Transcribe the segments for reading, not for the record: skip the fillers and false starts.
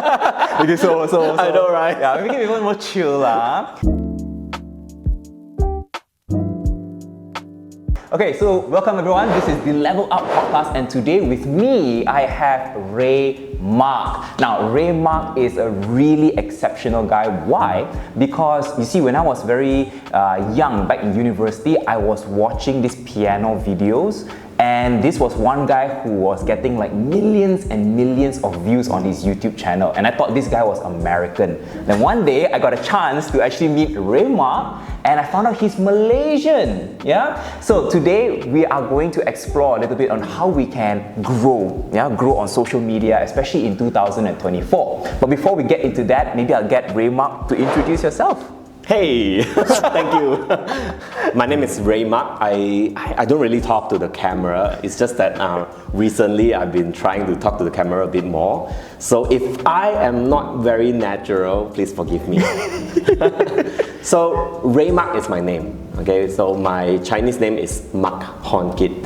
Okay, so I know, right? Yeah, make it even more chill lah. Okay, so welcome everyone. This is the Level Up podcast, and today with me I have Ray Mak. Now, Ray Mak is a really exceptional guy. Why? Because you see, when I was very young, back in university, I was watching these piano videos. And this was one guy who was getting like millions and millions of views on his YouTube channel. And I thought this guy was American. Then one day, I got a chance to actually meet Ray Mak, and I found out he's Malaysian. Yeah. So today we are going to explore a little bit on how we can grow. Yeah, grow on social media, especially in 2024. But before we get into that, maybe I'll get Ray Mak to introduce yourself. Hey, thank you. My name is Ray Mak. I don't really talk to the camera. It's just that recently I've been trying to talk to the camera a bit more. So if I am not very natural, please forgive me. So Ray Mak is my name. Okay, so my Chinese name is Mak Hon Kit.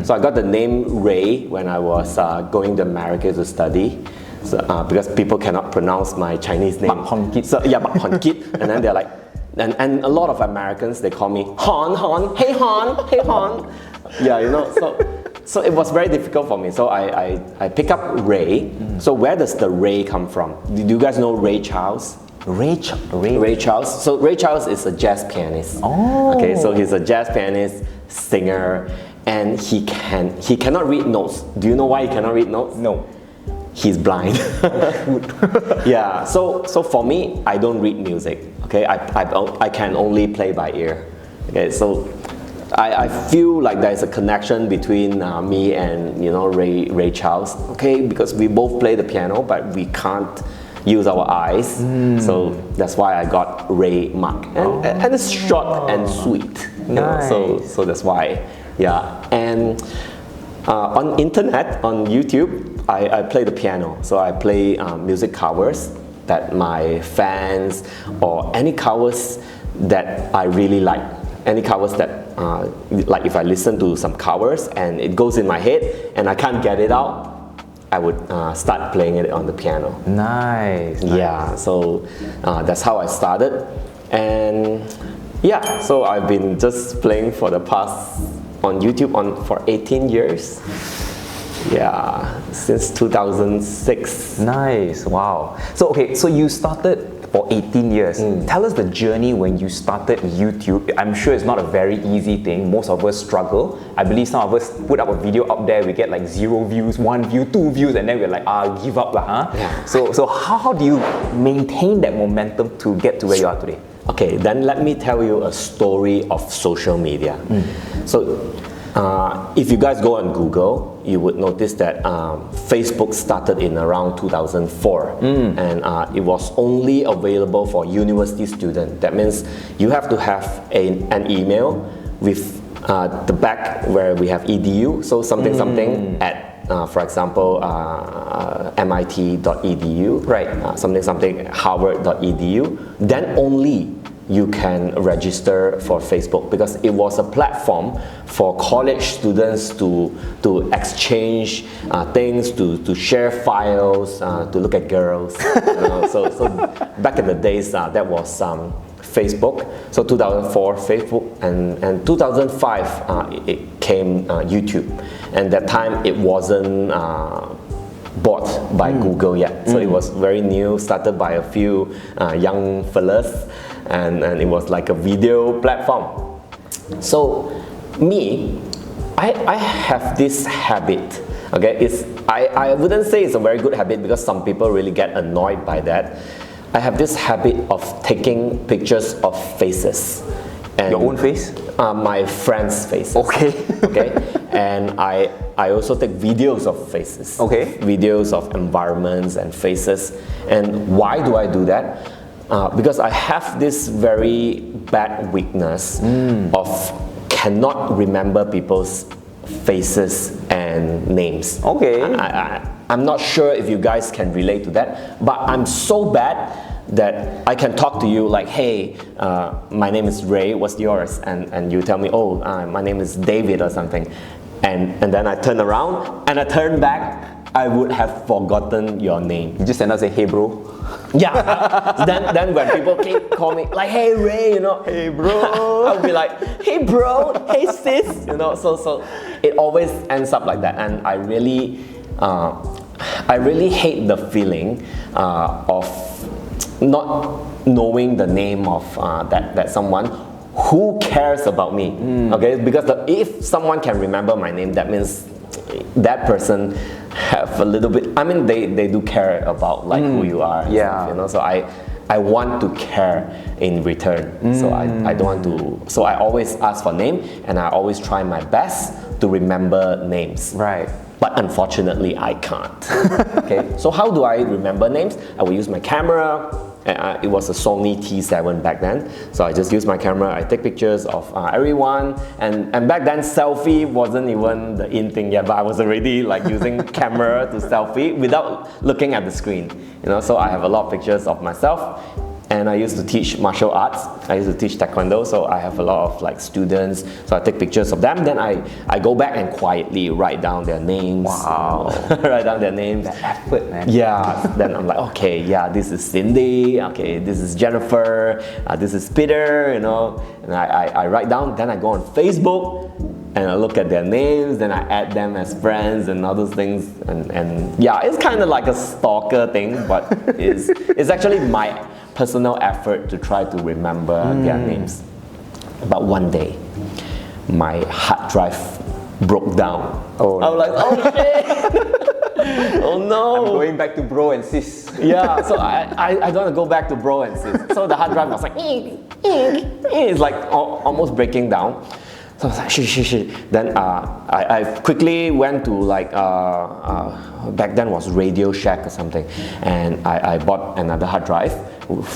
So I got the name Ray when I was going to America to study. So, because people cannot pronounce my Chinese name. Mak Hon Kit. So yeah, Mak Hon Kit. And then they're like, and a lot of Americans, they call me Hon, hey Hon, hey Hon. Yeah, you know, so it was very difficult for me. So I pick up Ray. So where does the Ray come from? Do you guys know Ray Charles? Ray Charles. So Ray Charles is a jazz pianist. Oh. Okay, so he's a jazz pianist, singer, and he cannot read notes. Do you know why he cannot read notes? No. He's blind. Yeah, so for me, I don't read music. Okay, I can only play by ear. Okay, so I feel like there's a connection between me and Ray Charles. Okay, because we both play the piano, but we can't use our eyes. So that's why I got Ray Mak, and it's short and sweet. Nice. So that's why. Yeah, and on internet, on YouTube, I play the piano. So I play music covers that my fans, or any covers that I really like. Any covers that, like if I listen to some covers and it goes in my head and I can't get it out, I would start playing it on the piano. Nice. Yeah, so that's how I started. And yeah, so I've been just playing for the past, on YouTube for 18 years. Yeah, since 2006. Nice, wow. So okay, so you started for 18 years. Tell us the journey when you started YouTube. I'm sure it's not a very easy thing. Most of us struggle. I believe some of us put up a video up there, we get like 0 views, 1 view, 2 views, and then we're like, give up lah, huh? Yeah. So how do you maintain that momentum to get to where you are today? Okay, then let me tell you a story of social media. So if you guys go on Google, you would notice that Facebook started in around 2004, and it was only available for university students. That means you have to have an email with the back where we have edu, so something at for example MIT.edu, right? Something Harvard.edu. Then only you can register for Facebook, because it was a platform for college students to exchange things, to share files, to look at girls. So back in the days, that was Facebook. So 2004 Facebook, and 2005 it came YouTube, and that time it wasn't bought by Google yet. So it was very new, started by a few young fellas. And it was like a video platform. So me, I have this habit. Okay, I wouldn't say it's a very good habit, because some people really get annoyed by that. I have this habit of taking pictures of faces. And your own face? My friends' faces. Okay. Okay. And I also take videos of faces. Okay. Videos of environments and faces. And why do I do that? Because I have this very bad weakness of cannot remember people's faces and names. Okay. I'm not sure if you guys can relate to that, but I'm so bad that I can talk to you like, hey, my name is Ray, what's yours? And you tell me, my name is David or something. And then I turn around and I turn back, I would have forgotten your name. You just send us a hey bro. Yeah. then when people call me like, hey Ray, you know, Hey bro. I'll be like, hey bro, hey sis, you know. So it always ends up like that, and I really hate the feeling of not knowing the name of that someone who cares about me. Okay, because if someone can remember my name, that means that person have a little bit, I mean, they do care about like who you are and stuff, you know. So I want to care in return. So I don't want to, so I always ask for name, and I always try my best to remember names. Right. But unfortunately, I can't. Okay, so how do I remember names? I will use my camera. It was a Sony T7 back then, so I just use my camera. I take pictures of everyone, and back then selfie wasn't even the in thing yet, but I was already like using camera to selfie without looking at the screen, you know. So I have a lot of pictures of myself. And I used to teach martial arts. I used to teach taekwondo, so I have a lot of like students. So I take pictures of them. Then I go back and quietly write down their names. Wow. Write down their names. The effort, man. Yeah. Then I'm like, okay, yeah, this is Cindy. Okay, this is Jennifer. This is Peter. You know. And I write down. Then I go on Facebook and I look at their names. Then I add them as friends and all those things. And yeah, it's kind of like a stalker thing, but it's actually my personal effort to try to remember their names. But one day, my hard drive broke down. Oh, I was like, oh shit! Oh no! I'm going back to bro and sis. Yeah, so I don't want to go back to bro and sis. So the hard drive was like, it's like almost breaking down. So I was like, shit. Then I quickly went to like, back then was Radio Shack or something, and I bought another hard drive,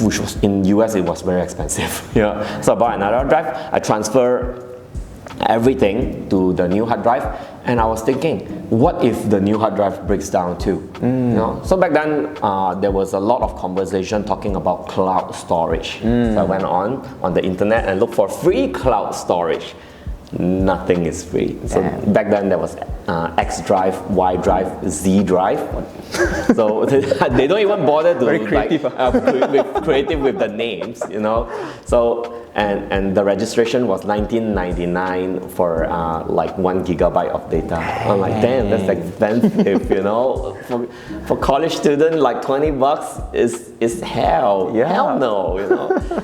which was in US, it was very expensive. Yeah. So I bought another hard drive, I transfer everything to the new hard drive, and I was thinking, what if the new hard drive breaks down too? You know? So back then, there was a lot of conversation talking about cloud storage. So I went on the internet and looked for free cloud storage. Nothing is free. So back then there was X drive, Y drive, Z drive. So they don't even bother to Very creative. creative with the names, you know. So and the registration was $19.99 for like 1 gigabyte of data. I'm like, damn, that's expensive, you know. For college student, like $20 is hell. Yeah. Hell no, you know.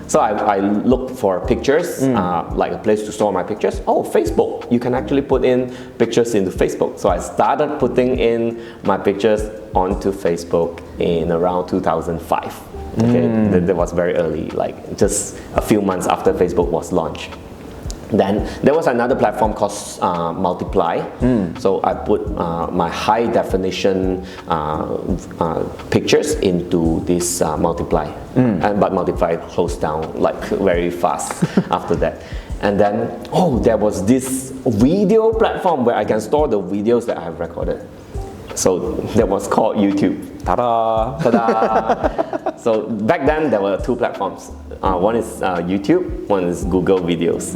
So I looked for pictures, like a place to store my pictures. Oh, Facebook. You can actually put in pictures into Facebook. So I started putting in my pictures onto Facebook in around 2005. Okay, that was very early, like just a few months after Facebook was launched. Then there was another platform called Multiply. So I put my high definition pictures into this Multiply. But Multiply closed down like very fast after that. And then, there was this video platform where I can store the videos that I have recorded. So that was called YouTube. Ta-da! Ta-da! So back then there were two platforms. One is YouTube, one is Google Videos.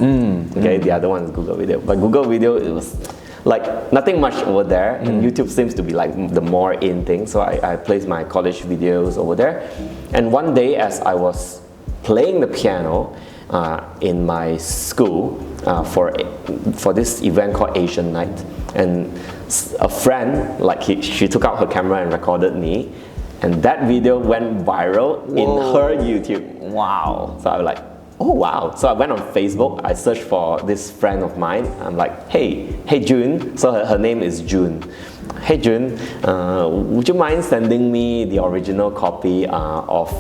Okay, the other one is Google Video. But Google Video, it was like nothing much over there. And YouTube seems to be like the more in thing. So I placed my college videos over there. And one day as I was playing the piano in my school for this event called Asian Night, and a friend, like she took out her camera and recorded me, and that video went viral in her YouTube. Wow. So I was like, oh wow. So I went on Facebook, I searched for this friend of mine. I'm like, hey June. So her name is June. Hey June, would you mind sending me the original copy of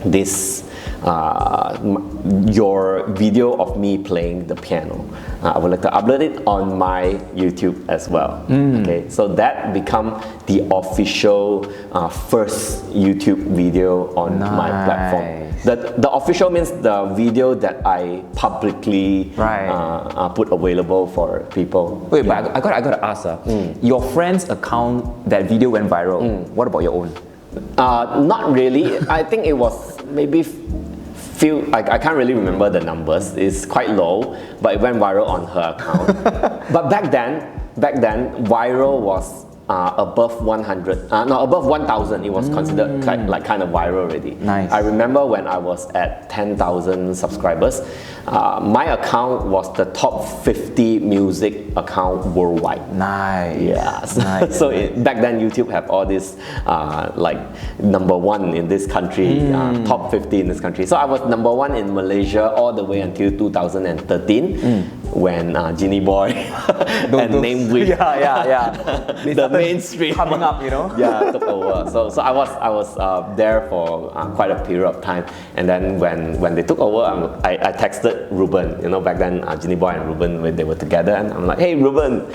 this your video of me playing the piano? I would like to upload it on my YouTube as well. Okay, so that become the official first YouTube video on my platform. The official means the video that I publicly put available for people. Wait, but I gotta ask, your friend's account, that video went viral. What about your own? Not really. I think it was maybe I can't really remember the numbers. It's quite low, but it went viral on her account. But back then, back then, viral was above 100, no, above 1,000. It was considered kind of viral already. Nice. I remember when I was at 10,000 subscribers, my account was the top 50 music account worldwide. Nice. Yeah. Nice. So back then, YouTube have all this like #1 in this country, top 50 in this country. So I was #1 in Malaysia all the way until 2013 when Genie Boy and Name Week. Yeah. The mainstream coming up, yeah, took over. So I was there for quite a period of time, and then when they took over, I texted Ruben. Back then Genie Boy and Ruben, when they were together, and I'm like, hey Ruben,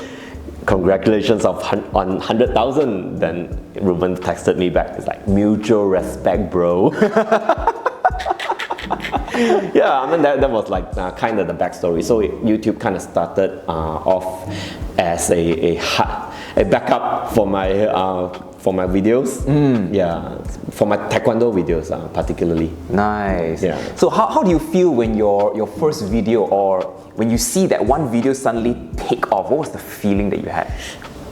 congratulations on 100,000. Then Ruben texted me back. It's like, mutual respect, bro. Yeah, I mean that was like kind of the backstory. So YouTube kind of started off as a backup for my videos. Yeah, for my taekwondo videos particularly. Nice. Yeah. So how do you feel when your first video, or when you see that one video suddenly take off? What was the feeling that you had?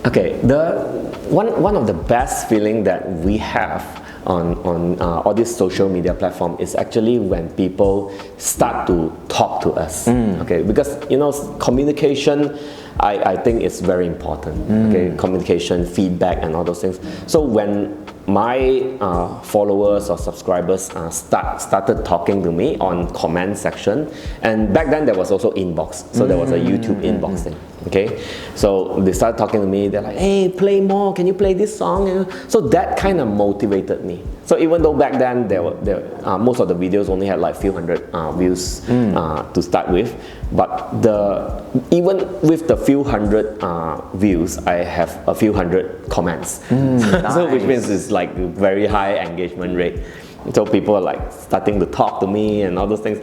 Okay, the one of the best feeling that we have on all these social media platform is actually when people start to talk to us. Okay, because communication, I think it's very important. Okay, communication, feedback, and all those things. So when my followers or subscribers started talking to me on comment section, and back then there was also inbox, so there was a YouTube inbox thing. Okay, so they started talking to me. They're like, hey, play more, can you play this song? So that kind of motivated me. So even though back then most of the videos only had like few hundred views to start with, but even with the few hundred views, I have a few hundred comments. Nice. So which means it's like very high engagement rate. So people are like starting to talk to me and all those things.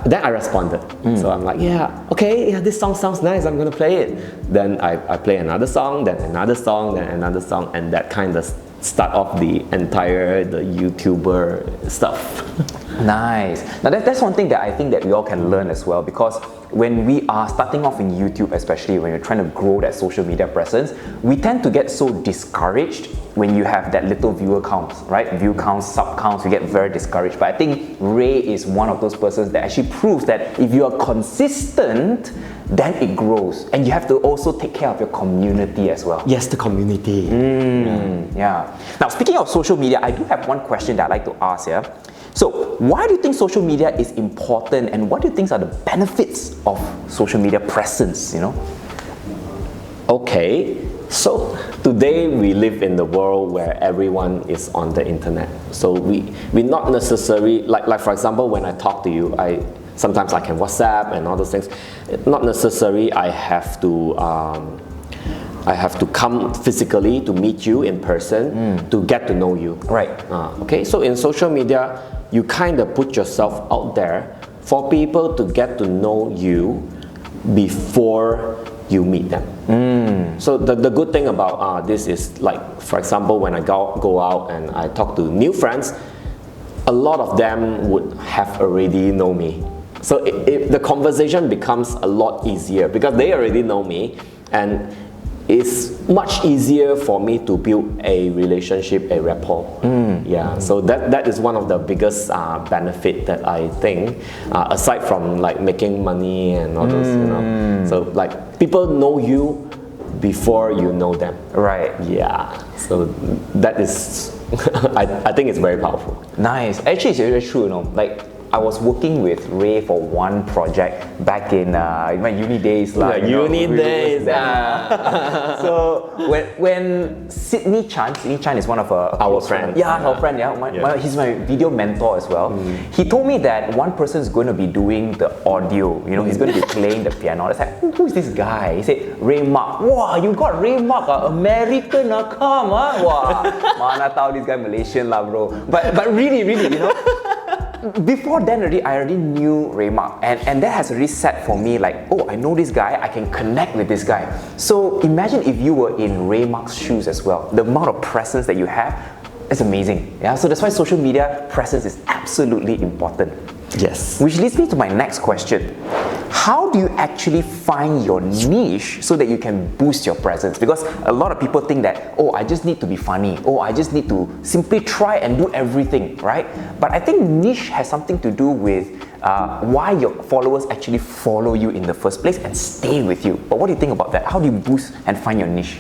Then I responded. So I'm like, yeah, okay, yeah, this song sounds nice, I'm gonna play it. Then I play another song, then another song, then another song, and that kind of start off the YouTuber stuff. Nice. Now that's one thing that I think that we all can learn as well, because when we are starting off in YouTube, especially when you're trying to grow that social media presence, we tend to get so discouraged when you have that little viewer counts, right? View counts, sub counts, we get very discouraged. But I think Ray is one of those persons that actually proves that if you are consistent, then it grows. And you have to also take care of your community as well. Yes, the community. Yeah. Now, speaking of social media, I do have one question that I'd like to ask here. So, why do you think social media is important, and what do you think are the benefits of social media presence, Okay, so today we live in the world where everyone is on the internet. So we not necessarily, like for example, when I talk to you, sometimes I can WhatsApp and all those things. Not necessarily I have to come physically to meet you in person to get to know you. Right. Okay, so in social media, you kind of put yourself out there for people to get to know you before you meet them. So the good thing about this is, like, for example, when I go out and I talk to new friends, a lot of them would have already know me. So the conversation becomes a lot easier because they already know me, and it's much easier for me to build a relationship, a rapport. Yeah, so that is one of the biggest benefit that I think, aside from like making money and all those, So like people know you before you know them. Right. Yeah, so that is, I think it's very powerful. Nice. Actually, it's very true, Like, I was working with Ray for one project back in my uni days. Uni days. So when Sydney Chan is one of our friend. Yeah, our friend. Yeah, he's my video mentor as well. He told me that one person is going to be doing the audio. He's going to be playing the piano. I was like, who is this guy? He said, Ray Mak. Wow, you got Ray Mak, American, come, Wow, mana tahu this guy Malaysian lah, bro. But really, before then I already knew Ray Mak, and that has already set for me like, oh, I know this guy, I can connect with this guy. So imagine if you were in Ray Mak's shoes as well. The amount of presence that you have is amazing. Yeah, so that's why social media presence is absolutely important. Yes. Which leads me to my next question. how do you actually find your niche so that you can boost your presence? Because a lot of people think that, oh, I just need to be funny, oh, I just need to simply try and do everything, right? But I think niche has something to do with why your followers actually follow you in the first place and stay with you. But what do you think about that? How do you boost and find your niche?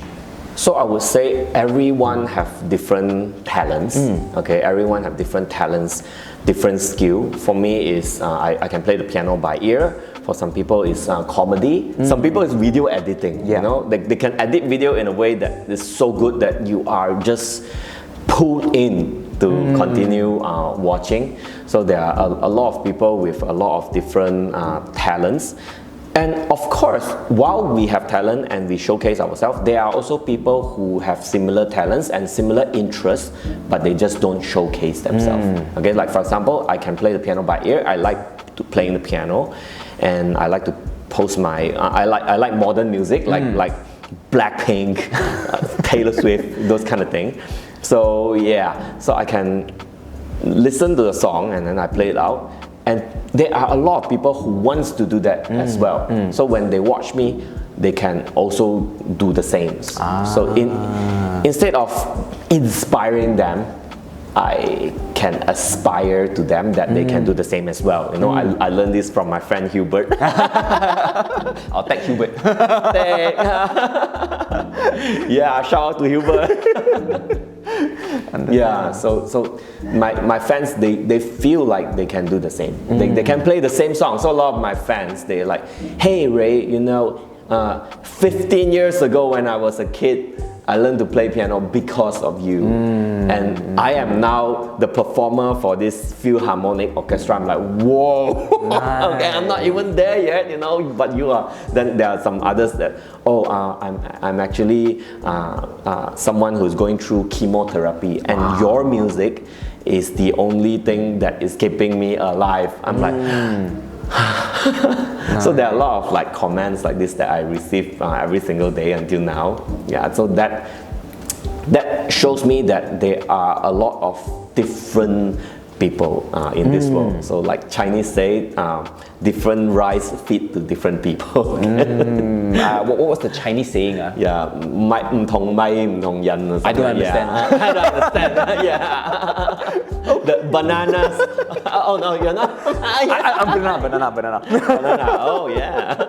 So I would say everyone have different talents. Okay, everyone have different talents, different skill. For me is I can play the piano by ear. For some people it's comedy. Some people it's video editing. Yeah. You know, they can edit video in a way that is so good that you are just pulled in to continue watching. So there are a lot of people with a lot of different talents. And of course, while we have talent and we showcase ourselves, there are also people who have similar talents and similar interests, but they just don't showcase themselves. Okay, like for example, I can play the piano by ear. I like to playing the piano, and I like to post my. I like modern music, like Blackpink, Taylor Swift, those kind of thing. So yeah, so I can listen to the song and then I play it out. And there are a lot of people who wants to do that as well. So when they watch me, they can also do the same. So instead of inspiring them, I can aspire to them that they can do the same as well. You know, I learned this from my friend Hubert. I'll tag Hubert. Yeah, shout out to Hubert. Yeah, so my fans, they feel like they can do the same. They can play the same song. So a lot of my fans, they're like, hey Ray, you know, 15 years ago when I was a kid, I learned to play piano because of you. And I am now the performer for this Philharmonic Orchestra. I'm like, whoa, okay, I'm not even there yet, you know, but you are. Then there are some others that, I'm actually someone who's going through chemotherapy, and your music is the only thing that is keeping me alive. I'm like, so there are a lot of like comments like this that I receive every single day until now. Yeah, so that shows me that there are a lot of different people in this world. So like Chinese say, different rice feed to different people. What was the Chinese saying? Yeah, 米唔同米唔同人. I don't understand. Yeah. I don't understand. Yeah. The bananas. Oh no, you're not. I'm banana. Banana. Oh yeah.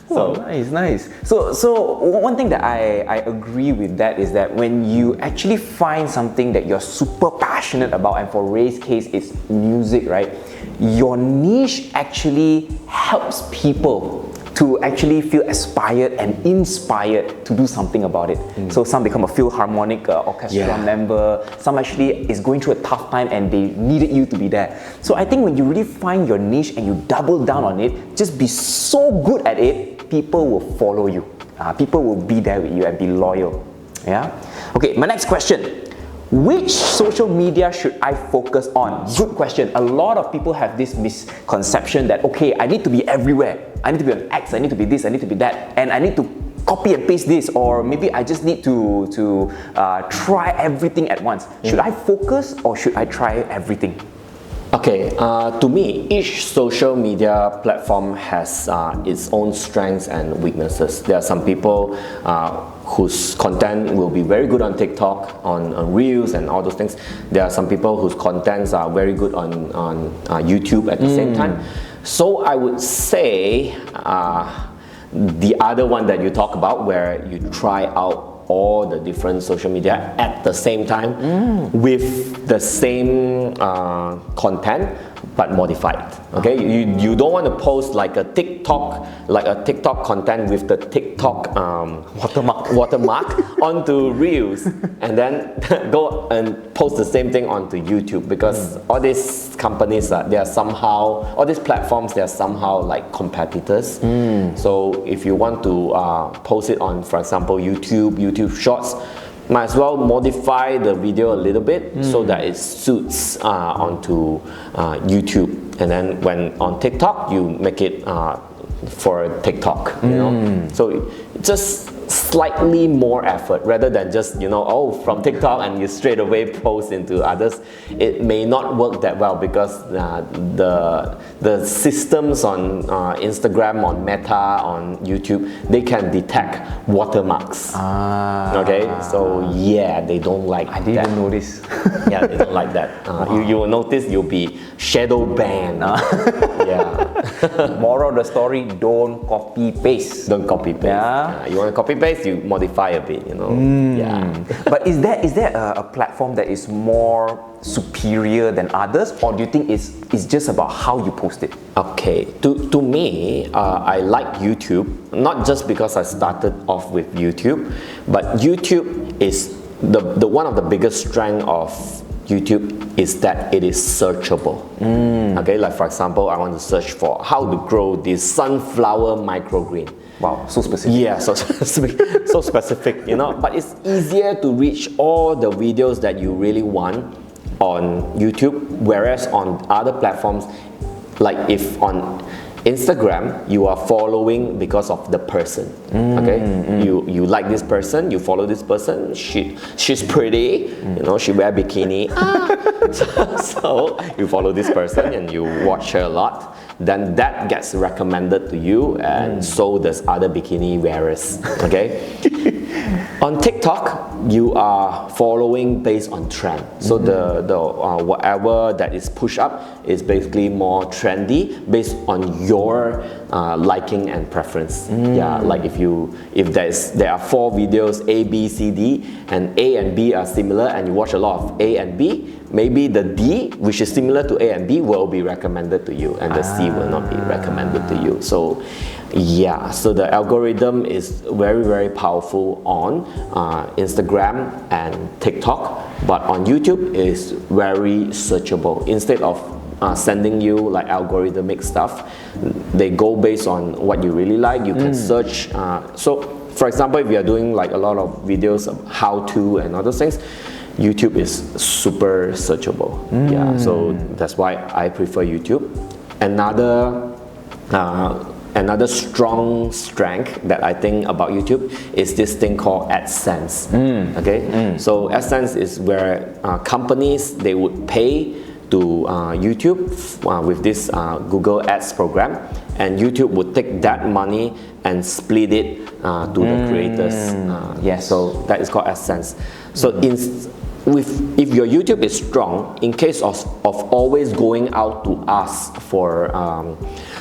So nice. So one thing that I agree with that is that when you actually find something that you're super passionate about, and for Ray's case it's music, right? Your niche actually helps people to actually feel aspired and inspired to do something about it. So some become a Philharmonic orchestra member, some actually is going through a tough time and they needed you to be there. So I think when you really find your niche and you double down on it, just be so good at it, people will follow you. People will be there with you and be loyal. Yeah. Okay, my next question. Which social media should I focus on? Good question. A lot of people have this misconception that, okay, I need to be everywhere. I need to be on X, I need to be this, I need to be that, and I need to copy and paste this, or maybe I just need to try everything at once. Should I focus or should I try everything? Okay, to me, each social media platform has its own strengths and weaknesses. There are some people whose content will be very good on TikTok, on Reels and all those things. There are some people whose contents are very good on YouTube at the same time. So I would say the other one that you talk about, where you try out all the different social media at the same time with the same content but modified. Okay, you don't want to post like a TikTok content with the TikTok watermark onto Reels and then go and post the same thing onto YouTube, because all these companies all these platforms, they are somehow like competitors. So if you want to post it on, for example, YouTube Shorts, might as well modify the video a little bit so that it suits onto YouTube, and then when on TikTok you make it for TikTok, you know. So just slightly more effort rather than just, you know, oh, from TikTok and you straight away post into others. It may not work that well because the systems on Instagram, on Meta, on YouTube, they can detect watermarks. Okay, so yeah, they don't like I didn't even notice. Yeah, they don't like that. You will notice you'll be shadow banned. Yeah. Moral of the story, don't copy paste. Don't copy paste. Yeah. You want to copy paste, you modify a bit, you know. Yeah. But is there a platform that is more superior than others, or do you think it's just about how you post it? Okay, to me, I like YouTube, not just because I started off with YouTube, but YouTube is the one of the biggest strength of YouTube is that it is searchable. Okay, like for example, I want to search for how to grow this sunflower microgreen. Wow, so specific. Yeah, so specific, so specific, you know. But it's easier to reach all the videos that you really want on YouTube, whereas on other platforms, like if on Instagram, you are following because of the person. Okay, you like this person, you follow this person. She's pretty, you know. She wear bikini. So you follow this person and you watch her a lot. Then that gets recommended to you, and so does other bikini wearers. Okay. On TikTok, you are following based on trend. So the whatever that is pushed up is basically more trendy based on your liking and preference. Yeah, like if there are 4 videos A, B, C, D, and A and B are similar, and you watch a lot of A and B, maybe the D, which is similar to A and B, will be recommended to you, and the C will not be recommended to you. So yeah, so the algorithm is very, very powerful on Instagram and TikTok, but on YouTube is very searchable. Instead of sending you like algorithmic stuff, they go based on what you really like. You can search. So for example, if you are doing like a lot of videos of how to and other things, YouTube is super searchable. Yeah, so that's why I prefer YouTube. Another strong strength that I think about YouTube is this thing called AdSense. Okay, so AdSense is where companies, they would pay to YouTube with this Google Ads program, and YouTube would take that money and split it to the creators. Yes. So that is called AdSense. So if your YouTube is strong, in case of always going out to ask for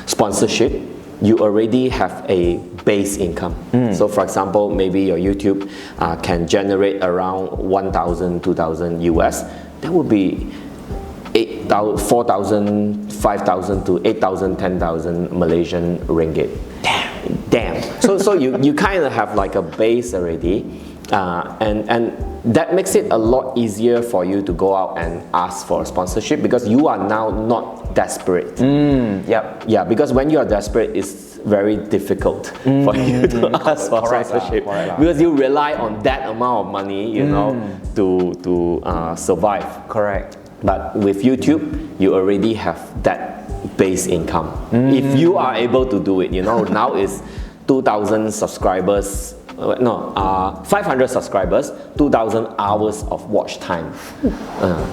sponsorship, you already have a base income. So for example, maybe your YouTube can generate around 1,000, 2,000 US. That would be 4,000, 5,000 to 8,000, 10,000 Malaysian ringgit. Damn. So you kind of have like a base already, and that makes it a lot easier for you to go out and ask for a sponsorship, because you are now not desperate. Yeah, because when you are desperate, it's very difficult for you to ask for sponsorship, because you rely on that amount of money, you know, to survive. Correct. But with YouTube, you already have that base income. If you are able to do it, you know, now is 2,000 subscribers, 500 subscribers, 2,000 hours of watch time.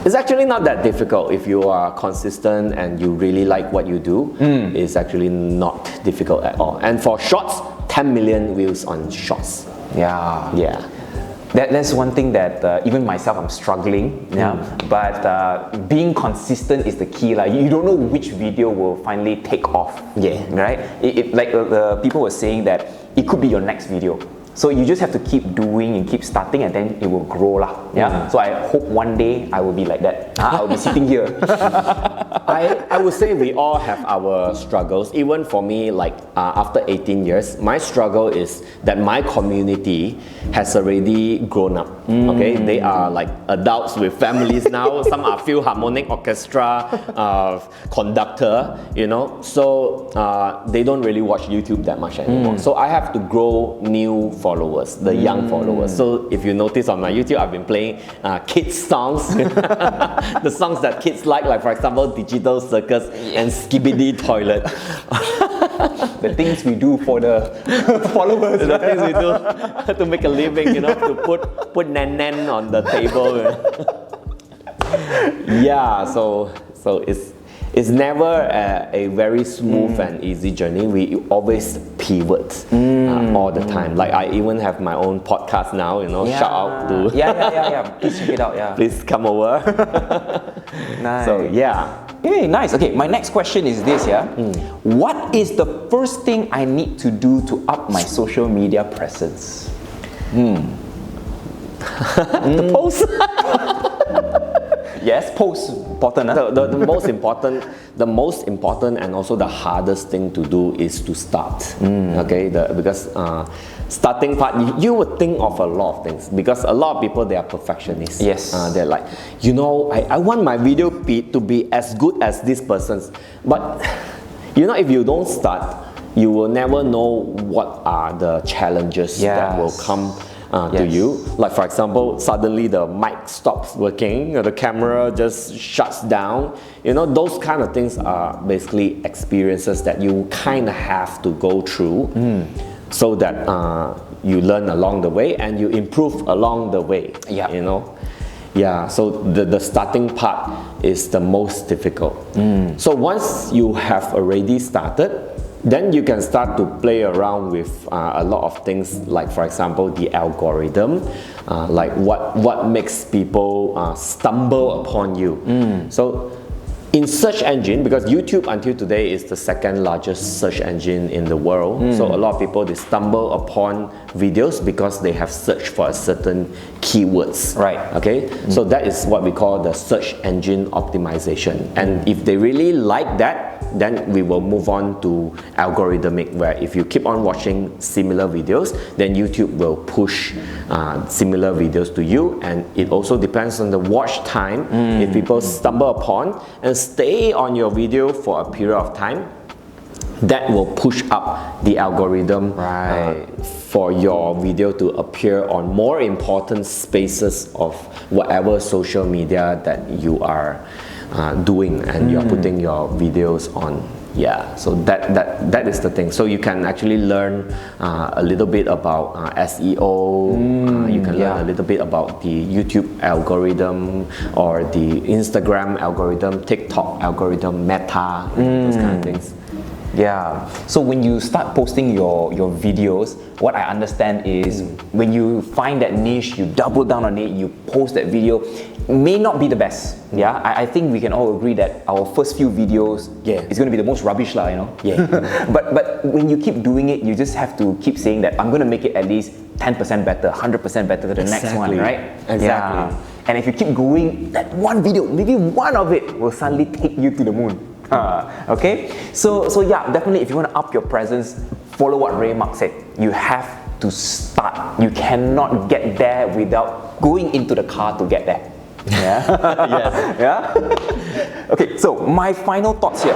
It's actually not that difficult if you are consistent and you really like what you do. It's actually not difficult at all. And for shorts, 10 million views on shorts. Yeah. That's one thing that even myself, I'm struggling. But being consistent is the key. Like, you don't know which video will finally take off. Right? Like the people were saying that it could be your next video. So you just have to keep doing and keep starting, and then it will grow lah. So I hope one day I will be like that. I'll be sitting here. I would say we all have our struggles. Even for me, like after 18 years, my struggle is that my community has already grown up. Okay, they are like adults with families now. Some are Philharmonic Orchestra conductor, you know. So they don't really watch YouTube that much anymore. So I have to grow new followers, the young followers. So if you notice on my YouTube, I've been playing kids songs, the songs that kids like for example, Digital Circus and Skibidi Toilet. The things we do for the followers. The things we do to make a living, to put nan on the table. Yeah, so it's never a very smooth and easy journey. We always pivot all the time. Like I even have my own podcast now, shout out to yeah. Please check it out, yeah. Please come over. Nice. So yeah. Hey, nice. Okay, my next question is this, yeah. What is the first thing I need to do to up my social media presence? The post. Yes, post important. The most important and also the hardest thing to do is to start. Okay, because starting part, you would think of a lot of things because a lot of people, they are perfectionists. Yes. They're like, I want my video to be as good as this person's, but if you don't start, you will never know what are the challenges that will come to you. Like for example, suddenly the mic stops working, the camera just shuts down. Those kind of things are basically experiences that you kind of have to go through so that you learn along the way and you improve along the way. Yeah, so the starting part is the most difficult. So once you have already started, then you can start to play around with a lot of things, like for example the algorithm, like what makes people stumble upon you. So in search engine, because YouTube until today is the second largest search engine in the world, so a lot of people, they stumble upon videos because they have searched for a certain keywords. Right. Okay, so that is what we call the search engine optimization, and if they really like that, then we will move on to algorithmic, where if you keep on watching similar videos, then YouTube will push similar videos to you, and it also depends on the watch time. If people stumble upon and stay on your video for a period of time, that will push up the algorithm for your video to appear on more important spaces of whatever social media that you are doing and you're putting your videos on. Yeah, so that is the thing. So you can actually learn a little bit about SEO. You can learn a little bit about the YouTube algorithm or the Instagram algorithm, TikTok algorithm, Meta, those kind of things. Yeah, so when you start posting your videos, what I understand is when you find that niche, you double down on it, you post that video, may not be the best. Yeah, I think we can all agree that our first few videos is going to be the most rubbish lah, but when you keep doing it, you just have to keep saying that I'm going to make it at least 10% better, 100% better to the next one, right? Exactly. Yeah. And if you keep going, that one video, maybe one of it will suddenly take you to the moon. Okay, so yeah, definitely if you want to up your presence, follow what Ray Mak said. You have to start. You cannot get there without going into the car to get there. Yeah. Yes. Yeah. Okay, so my final thoughts here.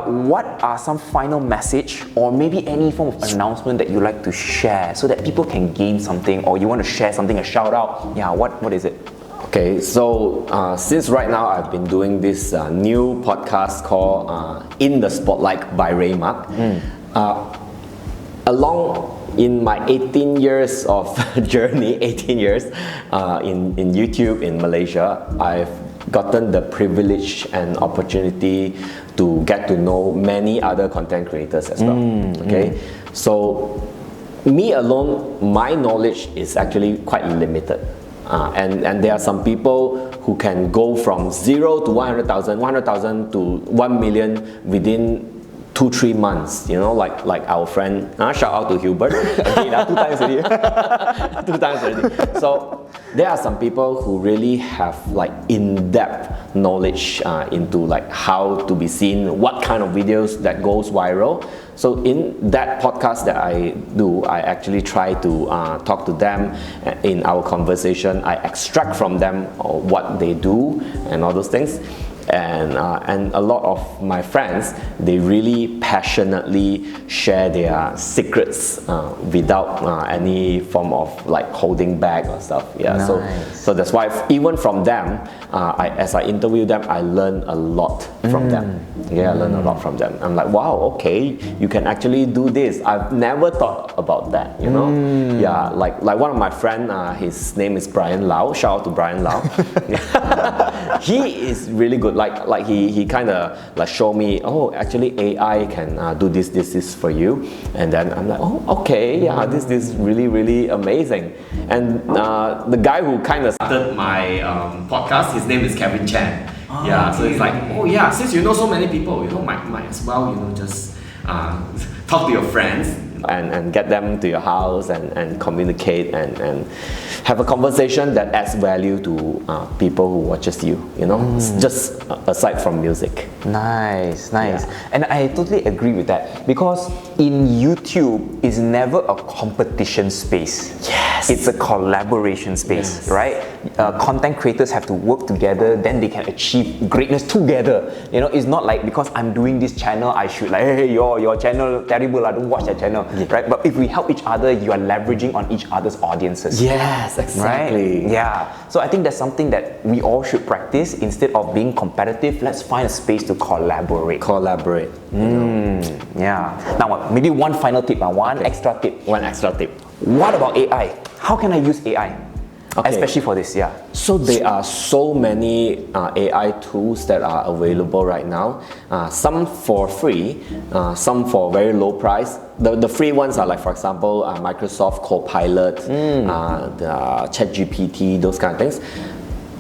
What are some final message or maybe any form of announcement that you like to share so that people can gain something, or you want to share something, a shout out? Yeah, what is it? Okay, so since right now I've been doing this new podcast called In the Spotlight by Ray Mak. Along in my 18 years of journey, 18 years in YouTube in Malaysia, I've gotten the privilege and opportunity to get to know many other content creators as well. Okay, so me alone, my knowledge is actually quite limited. And there are some people who can go from 0 to 100,000, 100,000 to 1 million within 2-3 months, like our friend, shout out to Hubert, again, 2 times already, 2 times already. So there are some people who really have like in-depth knowledge into like how to be seen, what kind of videos that goes viral. So in that podcast that I do, I actually try to talk to them in our conversation. I extract from them what they do and all those things. And a lot of my friends, they really passionately share their secrets without any form of like holding back or stuff. Yeah, Nice. so that's why even from them, as I interview them, I learn a lot from them. Yeah, I learn a lot from them. I'm like, wow, okay, you can actually do this. I've never thought about that, you know? Yeah, like one of my friend, his name is Brian Lau. Shout out to Brian Lau. He is really good. Like he kind of like show me, oh, actually AI can do this for you. And then I'm like, oh, okay, yeah, this is really amazing. And the guy who kind of started my podcast, his name is Kevin Chan. Yeah, so it's like, oh yeah, since you know so many people, you know, might as well, you know, just talk to your friends and get them to your house and communicate and have a conversation that adds value to people who watches you, you know, just aside from music. Nice. Yeah. And I totally agree with that, because in YouTube is never a competition space. Yes. It's a collaboration space, Yes. right? Content creators have to work together, then they can achieve greatness together. You know, it's not like because I'm doing this channel, I should like, hey, your channel terrible, I don't watch that channel, right? But if we help each other, you are leveraging on each other's audiences. Yes, exactly. Right? Yeah. So I think that's something that we all should practice. Instead of being competitive, let's find a space to collaborate. Collaborate. Yeah. Now, maybe one final tip, one extra tip. One extra tip. What about AI? How can I use AI? Okay. Especially for this, yeah. So there are so many AI tools that are available right now. Some for free, some for very low price. The free ones are like, for example, Microsoft Copilot, the ChatGPT, those kind of things.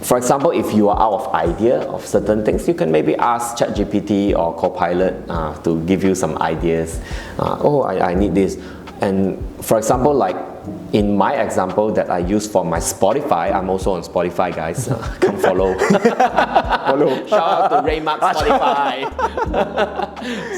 For example, if you are out of idea of certain things, you can maybe ask ChatGPT or Copilot to give you some ideas. I need this. And for example, like in my example that I use for my Spotify, I'm also on Spotify, guys. Come follow. Shout out to Ray Mak Spotify.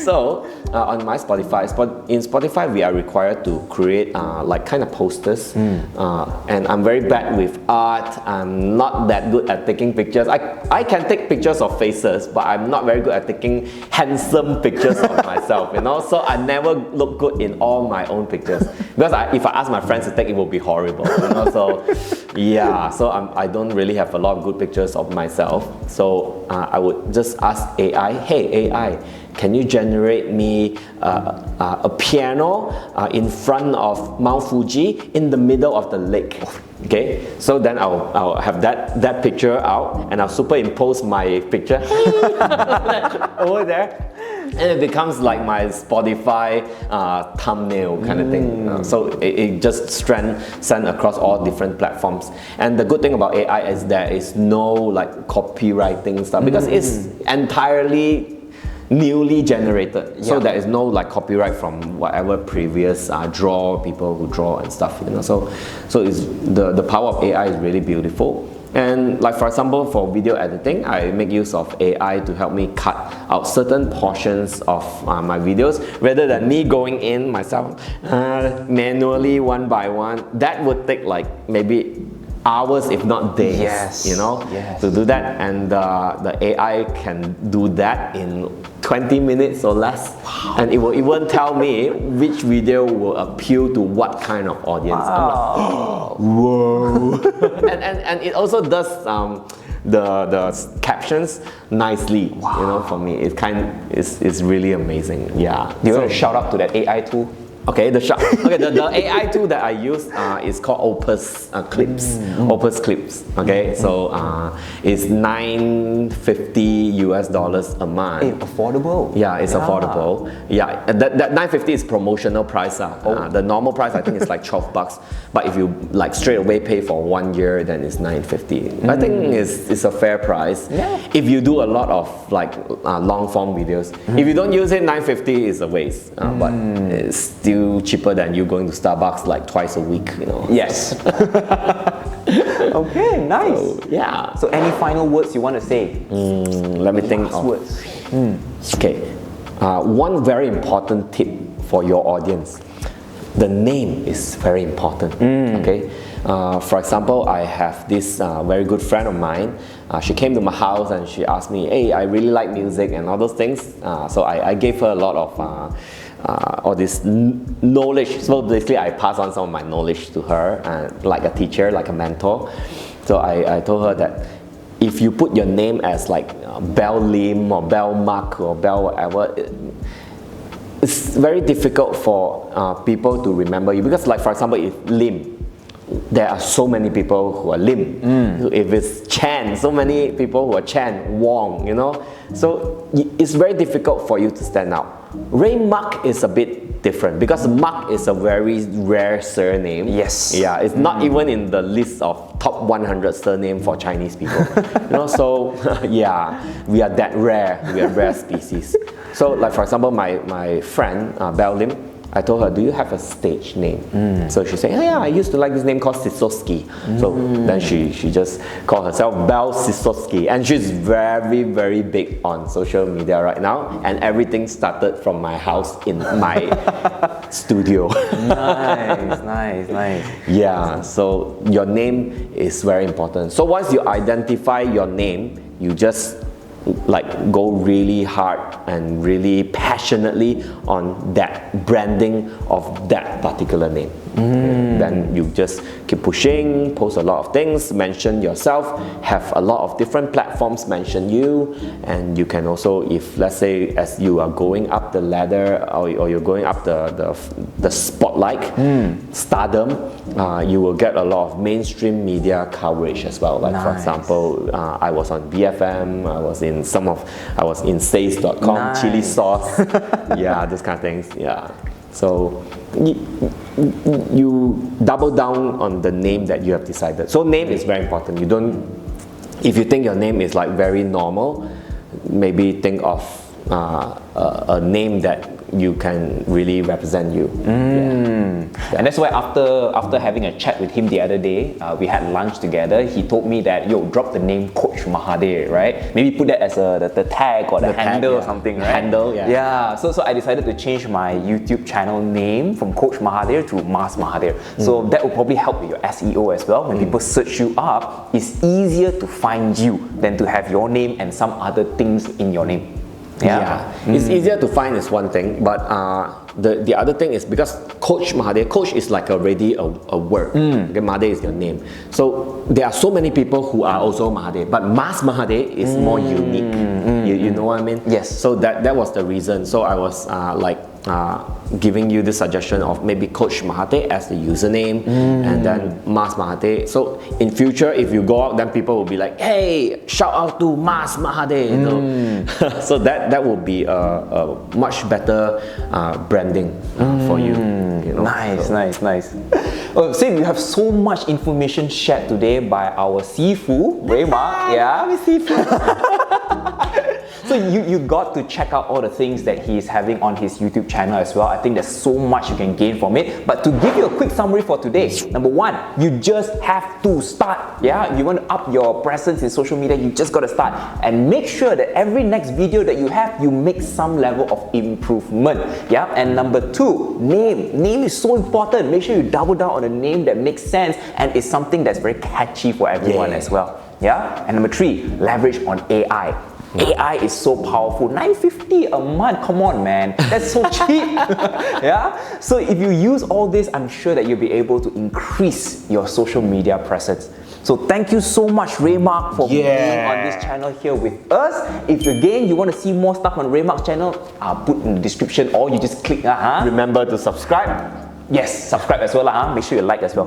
So on my Spotify, in Spotify we are required to create like kind of posters, and I'm very bad with art. I'm not that good at taking pictures. I can take pictures of faces, but I'm not very good at taking handsome pictures of myself, you know. So I never look good in all my own pictures, because if I ask my friends to take, it will be horrible, you know. So yeah, so I don't really have a lot of good pictures of myself. So I would just ask AI, hey AI, can you generate me a piano in front of Mount Fuji in the middle of the lake? Okay, so then I'll have that picture out, and I'll superimpose my picture over there, and it becomes like my Spotify thumbnail kind of thing. So it just send across all different platforms. And the good thing about AI is there is no like copywriting stuff, because it's entirely newly generated, so there is no like copyright from whatever previous people who draw and stuff, you know. So it's the power of AI is really beautiful. And like for example, for video editing, I make use of AI to help me cut out certain portions of my videos, rather than me going in myself manually one by one. That would take like maybe hours, if not days, you know, to do that. And the AI can do that in 20 minutes or less. And it will even tell me which video will appeal to what kind of audience. I'm like, whoa. and it also does the captions nicely, you know. For me, it's really amazing. Yeah. Do you want to shout out to that AI tool? Okay, the AI tool that I use is called Opus Clips. Opus Clips. Okay, so it's $950 a month. Hey, affordable. Yeah, it's affordable. Yeah, that $950 is promotional price. The normal price I think is like $12. But if you like straight away pay for 1 year, then it's $950. I think it's a fair price. Yeah. If you do a lot of like long form videos, if you don't use it, $950 is a waste. But it's still cheaper than you going to Starbucks like twice a week, you know. Yes. Okay, nice. So, yeah. So any final words you want to say? Let me think of words. Okay. One very important tip for your audience. The name is very important. Okay. For example, I have this very good friend of mine. She came to my house and she asked me, hey, I really like music and all those things. So I gave her a lot of all this knowledge. So basically I pass on some of my knowledge to her, like a teacher, like a mentor. So I told her that if you put your name as like Bell Lim or Bell Mak or Bell whatever, it's very difficult for people to remember you, because like for example, if Lim, there are so many people who are Lim. If it's Chan, so many people who are Chan, Wong, you know. So it's very difficult for you to stand out. Ray Mak is a bit different because Mak is a very rare surname. Yes. Yeah, it's not even in the list of top 100 surname for Chinese people. You know, so yeah, we are that rare. We are rare species. So like for example, my friend Bell Lim, I told her, do you have a stage name? So she said, yeah, I used to like this name called Sisoski. So then she just called herself Belle Sisoski. And she's very, very big on social media right now. And everything started from my house in my studio. Nice. Yeah, so your name is very important. So once you identify your name, you just like go really hard and really passionately on that branding of that particular name. Okay. Then you just keep pushing, post a lot of things, mention yourself, have a lot of different platforms mention you, and you can also, if let's say as you are going up the ladder or you're going up the spotlight, stardom, you will get a lot of mainstream media coverage as well. Like for example, I was on BFM, I was in Says.com, chili sauce, yeah, those kind of things, yeah. So you double down on the name that you have decided. So name is very important. You don't, if you think your name is like very normal, maybe think of a name that you can really represent you. And that's why after having a chat with him the other day, we had lunch together, he told me that, yo, drop the name Coach Mahathir, right? Maybe put that as the tag or the handle or something, right? Handle, yeah. Yeah, so I decided to change my YouTube channel name from Coach Mahathir to Mas Mahathir. So that will probably help with your SEO as well. When people search you up, it's easier to find you than to have your name and some other things in your name. Yeah. It's easier to find is one thing, but the other thing is because Coach Mahathir, Coach is like already a word. Okay, Mahathir is your name. So there are so many people who are also Mahathir, but Mas Mahathir is more unique. You know what I mean? Yes. So that was the reason. So I was giving you the suggestion of maybe Coach Mahathir as the username, and then Mas Mahathir. So in future, if you go out, then people will be like, hey, shout out to Mas Mahathir, you know. So that will be a much better branding for you. You know? Nice. Oh, see, we have so much information shared today by our Sifu, Ray Mak. Yeah, Sifu. So you got to check out all the things that he is having on his YouTube channel as well. I think there's so much you can gain from it. But to give you a quick summary for today, number one, you just have to start. Yeah, you want to up your presence in social media, you just got to start. And make sure that every next video that you have, you make some level of improvement. Yeah, and number two, name. Name is so important. Make sure you double down on a name that makes sense and is something that's very catchy for everyone as well. Yeah, and number three, leverage on AI. AI is so powerful. $9.50 a month, come on man, that's so cheap. Yeah, so if you use all this, I'm sure that you'll be able to increase your social media presence. So thank you so much, Ray Mak, for being on this channel here with us. If again you want to see more stuff on Ray Mak's channel, I'll put in the description, or you just click. Remember to subscribe. Yes, subscribe as well. Make sure you like as well.